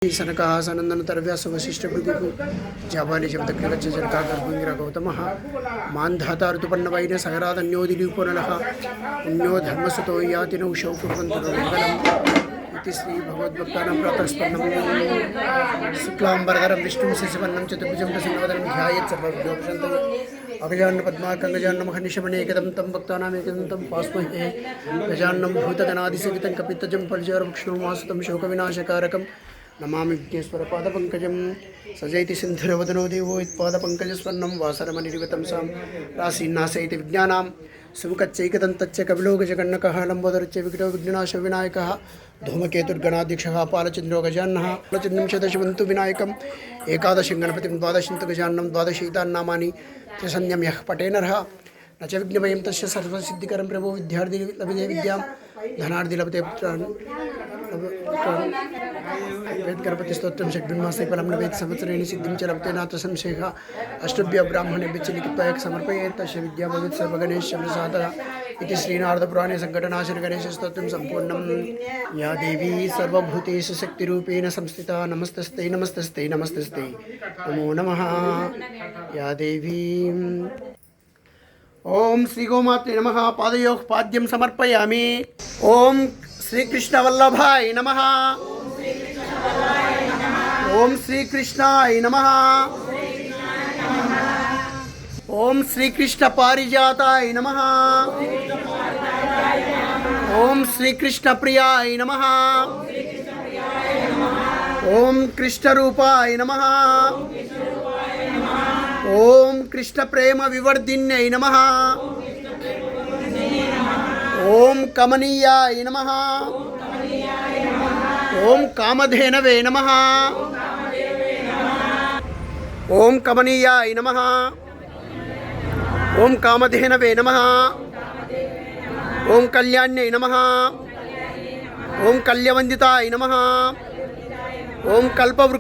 सनकासनंदन तरव्यास वशिष्ठ भृगु जाबाली शब्दग्रगच्छ जनकागर्भंगिरा गौतमः मान्धाता ऋतुपन्नवैन सगरादन्योदिलीपुनलः पुण्यो धर्मसुतो याति नौषौ कुर्वन्तु मंगलम् इति श्री भगवद्भक्तानां प्रातःस्मरणं शुक्लाम्बरधरं विष्णुं शशिवर्णं चतुर्भुजं प्रसन्नवदनं ध्यायेत् सर्वविघ्नोपशान्तये अगजानन पद्मार्कं गजाननं महर्निशमनेकदं तं भक्तानामेकदं तं पास्महे गजाननं भूतगणादिसेवितं कपित्तजं फलचारुभक्षणं वासुतं शोकविनाशकारकं नमामि विघ्नेश्वर पादपंकजं सजयति सिन्धुरवदनो देवो यत्पादपंकजस्वर्णं वासरमनिर्गतं सां राशीन्नाशयति विज्ञानां सुमुखच्चैकदन्तच्च कपिलो गजगण्डकः लम्बोदरच्च विकटो विघ्ननाशो विनायकः धूमकेतुर्गणाध्यक्षः पालचन्द्रो गजाननः पालचन्द्रं विनायकम् एकादशं गणपतिं द्वादशं तु गजाननं द्वादशैतान्नामानि त्रिसन्ध्यं यः पठेनरः न च विघ्नभयं तस्य सर्वसिद्धिकरं प्रभो विद्यार्थी लभते विद्यां धनार्थी लभते पुत्रान् वेद गणपति स्तोत्रम षड्मासे फलं लभेत संवत्सरेण सिद्धिं च लभते नात्र संशयः अष्टभ्य ब्राह्मणेभ्यश्च लिखित्वा समर्पयेत् तस्य विद्या भवेत् सर्वगणेशस्य प्रसादः इति श्रीनारदपुराणे संकटनाशन गणेशस्तोत्रं सम्पूर्णं। या देवी सर्वभूतेषु शक्तिरूपेण संस्थिता नमस्तस्ते नमस्तस्ते नमस्तस्ते नमो नमः। या देवी ओम श्री गोमात्रे नमः। पादयोः पाद्यं समर्पयामि। ओम श्री कृष्ण वल्लभाय नमः। ओम श्री कृष्णाय नमः। ओम श्री कृष्ण पारिजाताय नमः। ओम श्री कृष्ण प्रियाय नमः। ओम कृष्ण रूपाय नमः। ओम कृष्ण प्रेम विवर्धिन्यै नमः। ओम कमनीयाय नमः। ओम कामधेनवे नमः। ओम कमनीयाय नमः। ओम कामधेनवे नमः। ओम कल्याण्यै नमः। ओम कल्यवन्दिताय नमः। ओम कल्पवृक्षाय